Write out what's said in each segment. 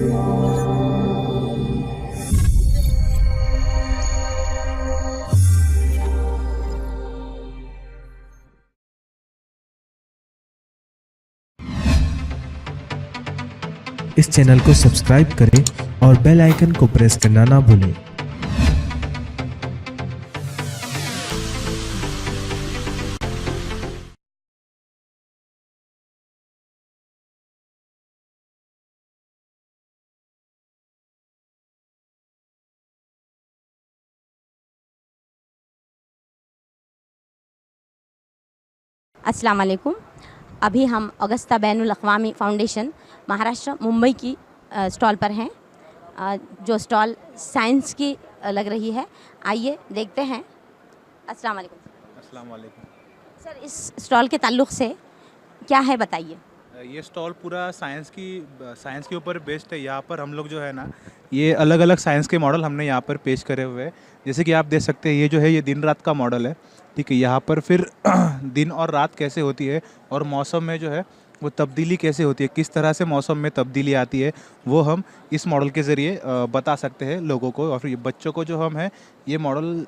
इस चैनल को सब्सक्राइब करें और बेल आइकन को प्रेस करना ना भूलें। अस्सलाम वालेकुम। अभी हम अगस्ता बैनुल अक़वामी फाउंडेशन महाराष्ट्र मुंबई की स्टॉल पर हैं, जो स्टॉल साइंस की लग रही है। आइए देखते हैं। अस्सलाम वालेकुम। अस्सलाम वालेकुम। सर, इस स्टॉल के ताल्लुक़ से क्या है बताइए। ये स्टॉल पूरा साइंस के ऊपर बेस्ड है। यहाँ पर हम लोग जो है ना, ये अलग अलग साइंस के मॉडल हमने यहाँ पर पेश करे हुए हैं। जैसे कि आप देख सकते हैं, ये जो है ये दिन रात का मॉडल है, ठीक है। यहाँ पर फिर दिन और रात कैसे होती है और मौसम में जो है वो तब्दीली कैसे होती है, किस तरह से मौसम में तब्दीली आती है, वो हम इस मॉडल के ज़रिए बता सकते हैं लोगों को। और फिर बच्चों को जो हम है, ये मॉडल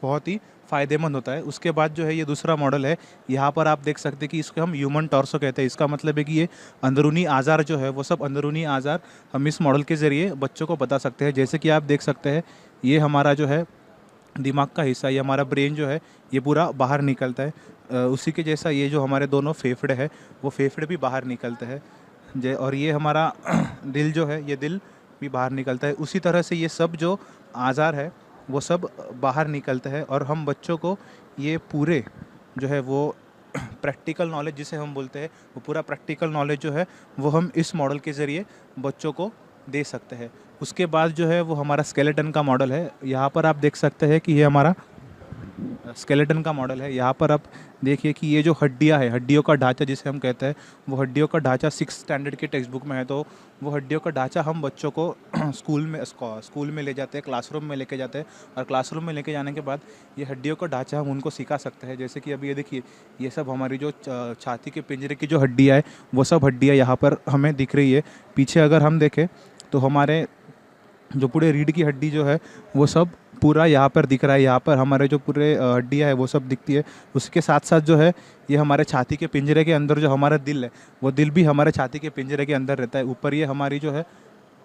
बहुत ही फ़ायदेमंद होता है। उसके बाद जो है ये दूसरा मॉडल है, यहाँ पर आप देख सकते हैं कि इसको हम ह्यूमन टॉर्सो कहते हैं। इसका मतलब है कि ये अंदरूनी आज़ार जो है, वो सब अंदरूनी आज़ार हम इस मॉडल के ज़रिए बच्चों को बता सकते हैं। जैसे कि आप देख सकते हैं, ये हमारा जो है दिमाग का हिस्सा, ये हमारा ब्रेन जो है, ये पूरा बाहर निकलता है। उसी के जैसा ये जो हमारे दोनों फेफड़े हैं, वो फेफड़े भी बाहर निकलते हैं। और ये हमारा दिल जो है, ये दिल भी बाहर निकलता है। उसी तरह से ये सब जो आज़ार है, वो सब बाहर निकलते हैं। और हम बच्चों को ये पूरे जो है वो प्रैक्टिकल नॉलेज जिसे हम बोलते हैं, वो पूरा प्रैक्टिकल नॉलेज जो है वो हम इस मॉडल के ज़रिए बच्चों को दे सकते हैं। उसके बाद जो है वो हमारा स्केलेटन का मॉडल है। यहाँ पर आप देख सकते हैं कि ये हमारा स्केलेटन का मॉडल है। यहाँ पर आप देखिए कि ये जो हड्डियाँ है, हड्डियों का ढांचा जिसे हम कहते हैं, वो हड्डियों का ढांचा 6th स्टैंडर्ड की टेक्स्ट बुक में है। तो वो हड्डियों का ढांचा हम बच्चों को स्कूल में ले जाते हैं, क्लासरूम में लेके जाते हैं। और क्लासरूम में लेके जाने के बाद ये हड्डियों का ढांचा हम उनको सिखा सकते हैं। जैसे कि अभी ये देखिए, ये सब हमारी जो छाती के पिंजरे की जो हड्डियाँ है, वो सब हड्डियाँ यहाँ पर हमें दिख रही है। पीछे अगर हम देखें तो हमारे जो पूरे रीढ़ की हड्डी जो है, वो सब पूरा यहाँ पर दिख रहा है। यहाँ पर हमारे जो पूरे हड्डियाँ है, वो सब दिखती है। उसके साथ साथ जो है ये हमारे छाती के पिंजरे के अंदर जो हमारा दिल है, वो दिल भी हमारे छाती के पिंजरे के अंदर रहता है। ऊपर ये हमारी जो है,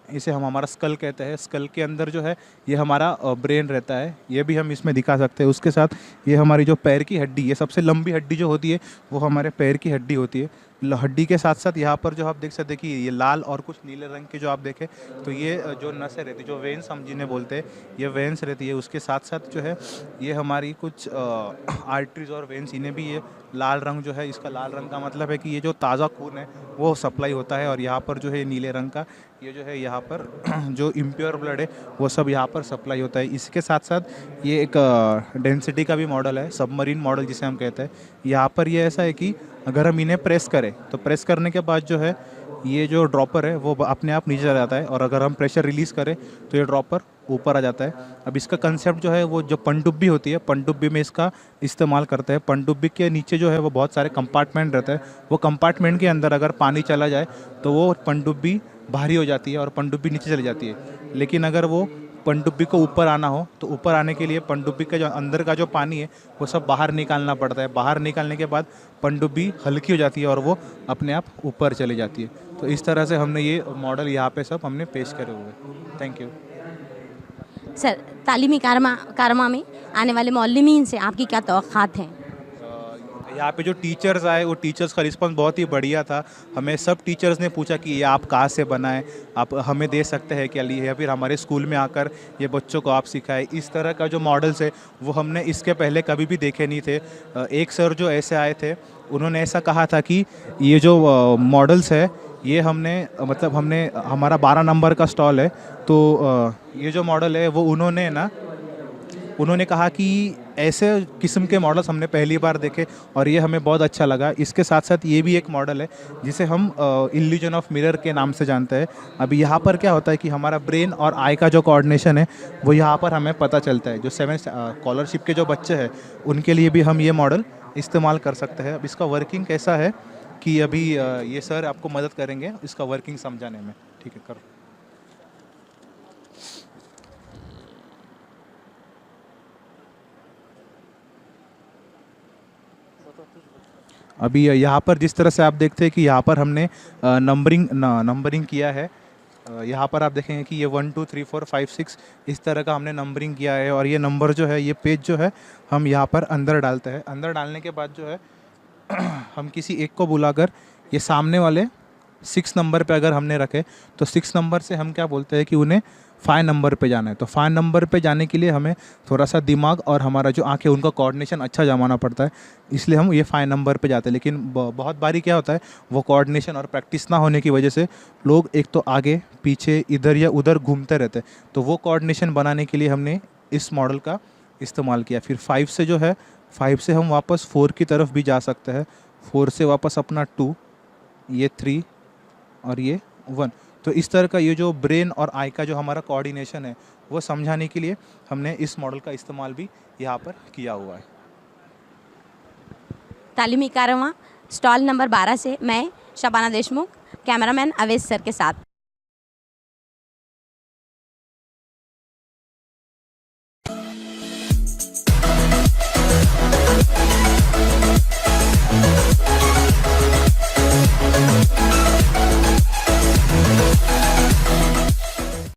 इसे हम हमारा स्कल कहते हैं। स्कल के अंदर जो है ये हमारा ब्रेन रहता है, ये भी हम इसमें दिखा सकते हैं। उसके साथ ये हमारी जो पैर की हड्डी, ये सबसे लंबी हड्डी जो होती है, वो हमारे पैर की हड्डी होती है। हड्डी के साथ साथ यहाँ पर जो आप देख सकते हैं कि ये लाल और कुछ नीले रंग के जो आप देखें, तो ये जो नसें रहती है, जो वेन्स हम जिन्हें बोलते हैं, ये वेन्स रहती है। उसके साथ साथ जो है ये हमारी कुछ आर्टरीज और वेन्स, इन्हें भी ये लाल रंग जो है, इसका लाल रंग का मतलब है कि ये जो ताज़ा खून है वो सप्लाई होता है। और यहाँ पर जो है नीले रंग का, ये जो है यहाँ पर जो इम्प्योर ब्लड है, वो सब यहाँ पर सप्लाई होता है। इसके साथ साथ ये एक डेंसिटी का भी मॉडल है, सबमरीन मॉडल जिसे हम कहते हैं। यहाँ पर ये ऐसा है कि अगर हम इन्हें प्रेस करें, तो प्रेस करने के बाद जो है ये जो ड्रॉपर है वो अपने आप नीचे आ जाता है। और अगर हम प्रेशर रिलीज़ करें तो ये ड्रॉपर ऊपर आ जाता है। अब इसका कंसेप्ट जो है, वो जो पनडुब्बी होती है, पनडुब्बी में इसका इस्तेमाल करते हैं। पनडुब्बी के नीचे जो है वो बहुत सारे कंपार्टमेंट रहते हैं। वो कंपार्टमेंट के अंदर अगर पानी चला जाए तो वो पनडुब्बी भारी हो जाती है और पनडुब्बी नीचे चली जाती है। लेकिन अगर वो पनडुब्बी को ऊपर आना हो, तो ऊपर आने के लिए पनडुब्बी का जो अंदर का जो पानी है, वो सब बाहर निकालना पड़ता है। बाहर निकालने के बाद पनडुब्बी हल्की हो जाती है और वो अपने आप ऊपर चली जाती है। तो इस तरह से हमने ये मॉडल यहाँ पे सब हमने पेश करे हुए हैं। थैंक यू सर, तालीमी कारमा में आने वाले मौल्लिमीन से आपकी क्या तवक्कात हैं। यहाँ पे जो टीचर्स आए, वो टीचर्स का रिस्पांस बहुत ही बढ़िया था। हमें सब टीचर्स ने पूछा कि ये आप कहाँ से बनाए, आप हमें दे सकते हैं क्या, लिए या फिर हमारे स्कूल में आकर ये बच्चों को आप सिखाए। इस तरह का जो मॉडल्स है वो हमने इसके पहले कभी भी देखे नहीं थे। एक सर जो ऐसे आए थे, उन्होंने ऐसा कहा था कि ये जो मॉडल्स है, ये हमने हमारा 12 नंबर का स्टॉल है, तो ये जो मॉडल है वो उन्होंने कहा कि ऐसे किस्म के मॉडल्स हमने पहली बार देखे और ये हमें बहुत अच्छा लगा। इसके साथ साथ ये भी एक मॉडल है जिसे हम इल्यूजन ऑफ मिरर के नाम से जानते हैं। अभी यहाँ पर क्या होता है कि हमारा ब्रेन और आई का जो कोऑर्डिनेशन है, वो यहाँ पर हमें पता चलता है। जो 7th स्कॉलरशिप के जो बच्चे हैं, उनके लिए भी हम ये मॉडल इस्तेमाल कर सकते हैं। अब इसका वर्किंग कैसा है कि अभी ये सर आपको मदद करेंगे इसका वर्किंग समझाने में। ठीक है, करो। अभी यहाँ पर जिस तरह से आप देखते हैं कि यहाँ पर हमने नंबरिंग किया है। यहाँ पर आप देखेंगे कि ये 1 2 3 4 5 6 इस तरह का हमने नंबरिंग किया है, और ये नंबर जो है, ये पेज जो है, हम यहाँ पर अंदर डालते हैं। अंदर डालने के बाद जो है हम किसी एक को बुलाकर ये सामने वाले 6 नंबर पे अगर हमने रखे तो 6 नंबर से हम क्या बोलते हैं कि उन्हें 5 नंबर पे जाना है। तो 5 नंबर पे जाने के लिए हमें थोड़ा सा दिमाग और हमारा जो आंखें, उनका कोऑर्डिनेशन अच्छा जमाना पड़ता है, इसलिए हम ये 5 नंबर पे जाते हैं। लेकिन बहुत बारी क्या होता है, वो कोऑर्डिनेशन और प्रैक्टिस ना होने की वजह से लोग एक तो आगे पीछे इधर या उधर घूमते रहते हैं। तो वो कोऑर्डिनेशन बनाने के लिए हमने इस मॉडल का इस्तेमाल किया। फिर 5 से जो है, 5 से हम वापस 4 की तरफ भी जा सकते हैं, 4 से वापस अपना 2, ये 3 और ये 1। तो इस तरह का ये जो ब्रेन और आई का जो हमारा कोऑर्डिनेशन है, वो समझाने के लिए हमने इस मॉडल का इस्तेमाल भी यहाँ पर किया हुआ है। तालीमी कारवां स्टॉल नंबर 12 से मैं शबाना देशमुख, कैमरामैन अवैस सर के साथ।